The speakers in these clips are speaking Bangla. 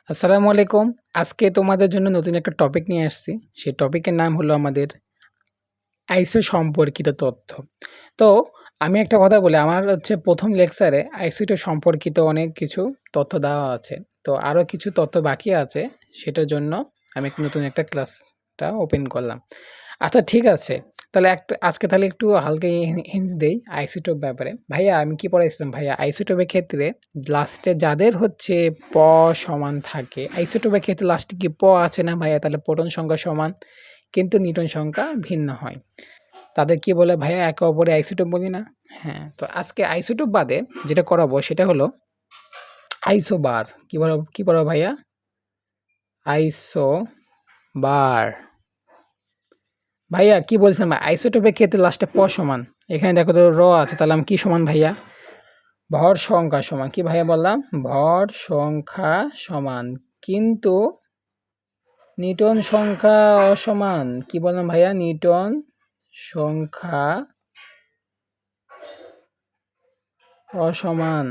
আসসালামু আলাইকুম। আজকে তোমাদের জন্য নতুন একটা টপিক নিয়ে আসছি। সেই টপিকের নাম হলো আমাদের আইসো সম্পর্কিত তথ্য। তো আমি একটা কথা বলি, আমার হচ্ছে ১ম লেকচারে আইসিটি সম্পর্কিত অনেক কিছু তথ্য দেওয়া আছে। তো আরও কিছু তথ্য বাকি আছে, সেটার জন্য আমি নতুন একটা ক্লাসটা ওপেন করলাম। আচ্ছা ঠিক আছে। তাহলে আজকে তাহলে একটু হালকা হিন্টস দেই আইসোটোপ ব্যাপারে। ভাইয়া আমি কি পড়াইছিলাম ভাইয়া? আইসোটোপের ক্ষেত্রে লাস্টে যাদের হচ্ছে প সমান থাকে, আইসোটোপের ক্ষেত্রে লাস্টে কি প আছে না ভাইয়া? তাহলে প্রোটন সংখ্যা সমান কিন্তু নিউটন সংখ্যা ভিন্ন হয়। তাদের কি বলে ভাইয়া? একে অপরে আইসোটোপ বলি না? হ্যাঁ, তো আজকে আইসোটোপ বাদে যেটা করাবো সেটা হলো আইসোবার। কি পড়াবো ভাইয়া? আইসোবার। ভাইয়া কি বলছেন ভাই? আইসোটোপের ক্ষেত্রে লাস্টে প সমান। এখানে দেখো তো র আছে, তাহলে আমি কি সমান ভাইয়া? ভর সংখ্যা সমান। কি ভাইয়া বললাম? ভর সংখ্যা সমান। কিন্তু নিউটন সংখ্যা অসমান। কি বললাম ভাইয়া? নিউটন সংখ্যা অসমান।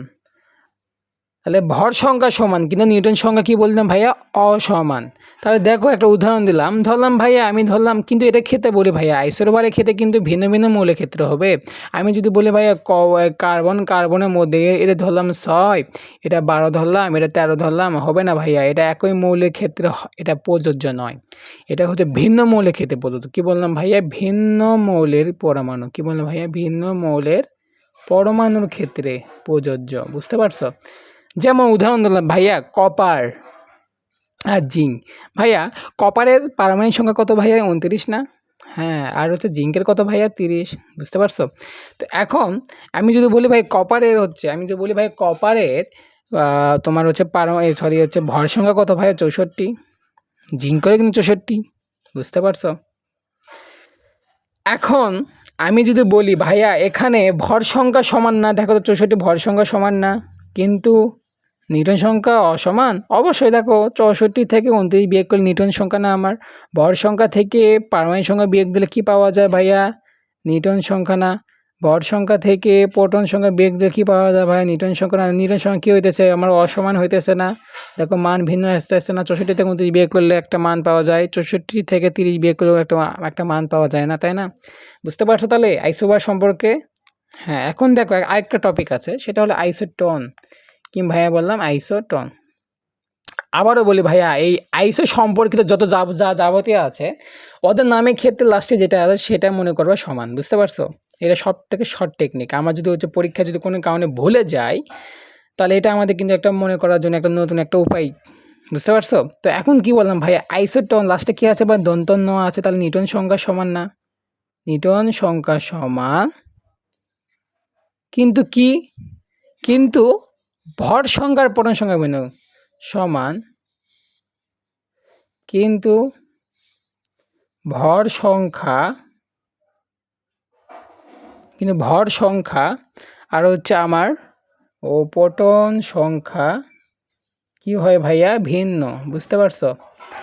তাহলে ভর সংখ্যা সমান কিন্তু নিউটন সংখ্যা কি বললাম ভাইয়া? অসমান। তাহলে দেখো একটা উদাহরণ দিলাম, ধরলাম ভাইয়া, আমি ধরলাম কিন্তু এটা খেতে বলি ভাইয়া আইসোবারের ক্ষেত্রে কিন্তু ভিন্ন ভিন্ন মৌলের ক্ষেত্রে হবে। আমি যদি বলি ভাইয়া কার্বনের মধ্যে এটা ধরলাম 6, এটা 12 ধরলাম, এটা 13 ধরলাম, হবে না ভাইয়া, এটা একই মৌলের ক্ষেত্রে এটা প্রযোজ্য নয়। এটা হচ্ছে ভিন্ন মৌলের ক্ষেত্রে প্রযোজ্য। কি বললাম ভাইয়া? ভিন্ন মৌলের পরমাণু। কি বললাম ভাইয়া? ভিন্ন মৌলের পরমাণুর ক্ষেত্রে প্রযোজ্য। বুঝতে পারছো? যেমন উদাহরণ দিলাম ভাইয়া কপার আর জিঙ্ক। ভাইয়া কপারের পারমাণবিক সংখ্যা কত ভাইয়া? 29 না? হ্যাঁ, আর হচ্ছে জিঙ্কের কত ভাইয়া? 30। বুঝতে পারছো? তো এখন আমি যদি বলি ভাই কপারের হচ্ছে, আমি যদি বলি ভাই কপারের তোমার হচ্ছে হচ্ছে ভর সংখ্যা কত ভাইয়া? 64। জিঙ্কেরও কিন্তু 64। বুঝতে পারছো? এখন আমি যদি বলি ভাইয়া এখানে ভর সংখ্যা সমান না, দেখো তো 64 ভর সংখ্যা সমান না, কিন্তু নিউটন সংখ্যা অসমান। অবশ্যই দেখো 64 থেকে 29 বিয়োগ করলে নিউটন সংখ্যা না আমার? ভর সংখ্যা থেকে পারমাণবিক সংখ্যা বিয়োগ দিলে কি পাওয়া যায় ভাইয়া? নিউটন সংখ্যা না? ভর সংখ্যা থেকে প্রোটন সংখ্যা বিয়োগ দিলে কি পাওয়া যায় ভাইয়া? নিউটন সংখ্যা না? নিউটন সংখ্যা কী হইতেছে আমার? অসমান হইতেছে না? দেখো মান ভিন্ন আসতে না? 64 থেকে 29 বিয়োগ করলে একটা মান পাওয়া যায়, 64 থেকে 30 বিয়োগ করলেও একটা মান পাওয়া যায় না, তাই না? বুঝতে পারছো তাহলে আইসোবার সম্পর্কে? হ্যাঁ, এখন দেখো আরেকটা টপিক আছে, সেটা হলো আইসোটোন। কি ভাইয়া বললাম? আইসোটোন। আবারও বলি ভাইয়া, এই আইসো সম্পর্কিত যত যাবতীয় আছে ওদের নামের ক্ষেত্রে লাস্টে যেটা আছে সেটা মনে করবে সমান। বুঝতে পারছো? এটা সব থেকে শর্ট টেকনিক। আমার যদি হচ্ছে পরীক্ষা যদি কোনো কারণে ভুলে যায়, তাহলে এটা আমাদের কিন্তু একটা মনে করার জন্য একটা নতুন একটা উপায়। বুঝতে পারছো? তো এখন কি বললাম ভাইয়া? আইসোটোন লাস্টে কি আছে বা দন্ত ন আছে, তাহলে নিউটন সংখ্যা সমান না? নিউটন সংখ্যা সমান কিন্তু কি? কিন্তু ভর সংখ্যার প্রোটন সংখ্যা ভিন্ন সমান, কিন্তু ভর সংখ্যা আর হচ্ছে আমার প্রোটন সংখ্যা কি হয় ভাইয়া? ভিন্ন। বুঝতে পারছো?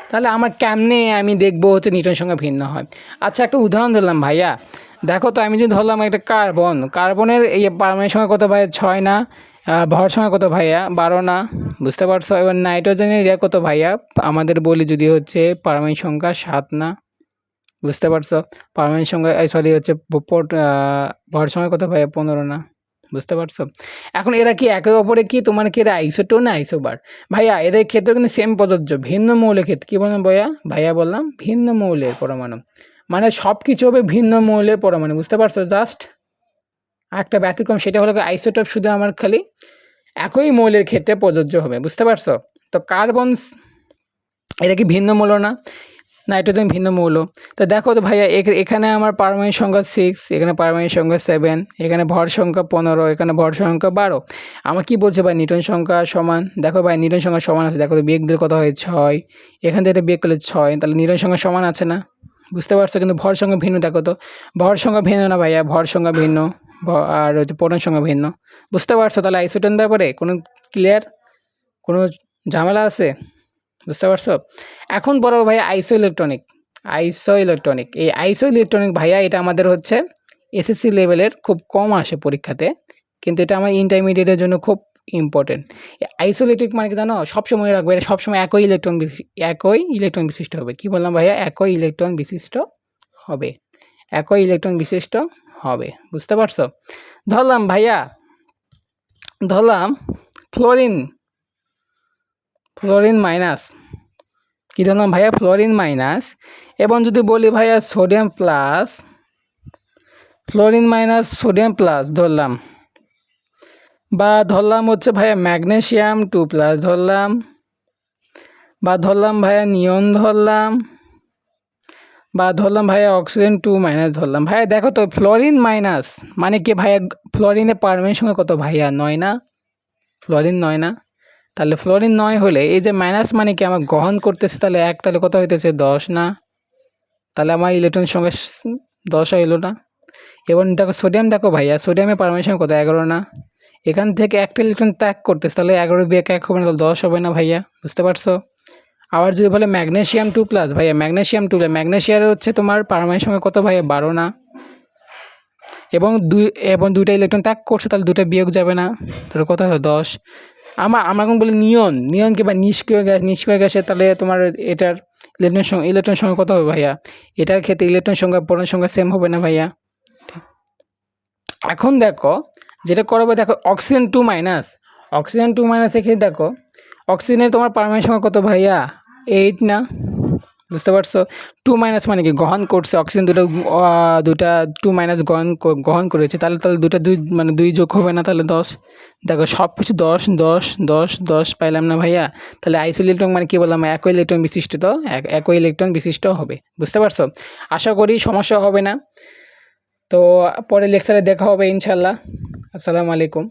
তাহলে আমার কেমনে আমি দেখবো হচ্ছে নিউটন সংখ্যা ভিন্ন হয়? আচ্ছা একটা উদাহরণ দিলাম ভাইয়া, দেখো তো আমি যদি ধরলাম একটা কার্বনের এই পারমাণবিক সংখ্যা কত ভাইয়া? 6 না? ভর সংখ্যা কত ভাইয়া? 12 না? বুঝতে পারছো? এবার নাইট্রোজেনের কত ভাইয়া? আমাদের বলি যদি হচ্ছে পারমাণবিক সংখ্যা 7 না? বুঝতে পারছো? পারমাণবিক সংখ্যা হচ্ছে ভর সংখ্যা কত ভাইয়া? 15 না? বুঝতে পারছো? এখন এরা কি একে অপরে কি তোমার কি এরা আইসোটোন না আইসোবার? ভাইয়া এদের ক্ষেত্রে কিন্তু সেম প্রযোজ্য। ভিন্ন মৌলের ক্ষেত্রে কি বললাম ভাইয়া বললাম ভিন্ন মৌলের পরমাণু, মানে সব কিছু হবে ভিন্ন মৌলের পরমাণু। বুঝতে পারছো? জাস্ট একটা ব্যতিক্রম, সেটা হলো আইসোটোপ শুধু আমার খালি একই মৌলের ক্ষেত্রে প্রযোজ্য হবে। বুঝতে পারছো? তো কার্বন এটা কি ভিন্ন মৌল না? নাইট্রোজেন ভিন্ন মৌল। তো দেখো তো ভাইয়া এখানে আমার পারমাণবিক সংখ্যা 6, এখানে পারমাণবিক সংখ্যা 7, এখানে ভর সংখ্যা 15, এখানে ভর সংখ্যা 12। আমার কি বলছে ভাই? নিউটন সংখ্যা সমান। দেখো ভাই নিউটন সংখ্যা সমান আছে, দেখো তো বিয়োগ দিলে কত হয়? 6। এখান থেকে বিয়োগ করলে 6, তাহলে নিউটন সংখ্যা সমান আছে না? বুঝতে পারছো? কিন্তু ভর সংখ্যা ভিন্ন। দেখো তো ভর সংখ্যা ভিন্ন না ভাইয়া? ভর সংখ্যা ভিন্ন আর হচ্ছে প্রোটন সংখ্যা ভিন্ন। বুঝতে পারছো? তাহলে আইসোটোন ব্যাপারে কোনো ক্লিয়ার? কোনো ঝামেলা আছে? বুঝতে পারছো? এখন বড় ভাই আইসো ইলেকট্রনিক এই আইসো ইলেকট্রনিক ভাইয়া এটা আমাদের হচ্ছে এসএসসি লেভেলের খুব কম আসে পরীক্ষাতে, কিন্তু এটা আমার ইন্টারমিডিয়েটের জন্য খুব ইম্পর্টেন্ট। আইসোলেটিক মানে কি জানো, সবসময় রাখবে, এটা সবসময় একই ইলেকট্রন বিশিষ্ট হবে। কি বললাম ভাইয়া? একই ইলেকট্রন বিশিষ্ট হবে, একই ইলেকট্রন বিশিষ্ট হবে। বুঝতে পারছো? ধরলাম ভাইয়া, ধরলাম ফ্লোরিন মাইনাস, কী ধরলাম ভাইয়া? Fluorine minus. এবং যদি বলি ভাইয়া sodium plus, fluorine minus sodium plus ধরলাম, বা ধরলাম হচ্ছে ভাইয়া ম্যাগনেসিয়াম 2+ ধরলাম, বা ধরলাম ভাইয়া নিয়ন ধরলাম, বা ধরলাম ভাইয়া অক্সিজেন 2- ধরলাম। ভাইয়া দেখো তো ফ্লোরিন মাইনাস মানে কি ভাইয়া? ফ্লোরিনের পারমাণবিক সংখ্যা কত ভাইয়া? 9 না? ফ্লোরিন 9 না? তাহলে ফ্লোরিন 9 হলে এই যে মাইনাস মানে কি আমার গ্রহণ করতেছে, তাহলে 1, তাহলে কত হইতেছে? 10 না? তাহলে আমার ইলেকট্রন সংখ্যা 10 হইল না? এবং দেখো সোডিয়াম, দেখো ভাইয়া সোডিয়ামের পারমাণবিক সংখ্যা কত? 11 না? এখান থেকে একটা ইলেকট্রন ত্যাগ করতেছে, তাহলে 11 বিয়োগ 1 হবে না, তাহলে 10 হবে না ভাইয়া? বুঝতে পারছো? আবার যদি বলে ম্যাগনেসিয়াম 2+ ভাইয়া, ম্যাগনেসিয়ামের হচ্ছে তোমার পারমাণবিক সংখ্যা কত ভাইয়া? 12 না? এবং দুইটা ইলেকট্রন ত্যাগ করছে, তাহলে দুটো বিয়োগ যাবে না, তাহলে কত হবে? 10। আমরা এখন বলি নিয়নকে বা নিষ্ক্রিয় গ্যাসের, তাহলে তোমার এটার ইলেকট্রন সংখ্যা কত হবে ভাইয়া? এটার ক্ষেত্রে ইলেকট্রন সংখ্যা প্রোটন সংখ্যা সেম হবে না ভাইয়া? এখন দেখো যেটা করবে, দেখো অক্সিজেন 2-, এখানে দেখো অক্সিজেনের তোমার পারমাণবিক সংখ্যা কত ভাইয়া? 8 না? বুঝতে পারছো? 2- মানে কি গ্রহণ করছে, অক্সিজেন দুটা 2- গ্রহণ করেছে, তাহলে দুটা 2 যোগ হবে না, তাহলে 10। দেখো সব কিছু 10 10 10 10 পাইলাম না ভাইয়া? তাহলে আইসোলেট্রন মানে কি বললাম? একই ইলেকট্রন বিশিষ্ট, তো একই ইলেকট্রন বিশিষ্ট হবে। বুঝতে পারছো? আশা করি সমস্যা হবে না। তো পরের লেকচারে দেখা হবে ইনশাল্লাহ। আসসালামু আলাইকুম।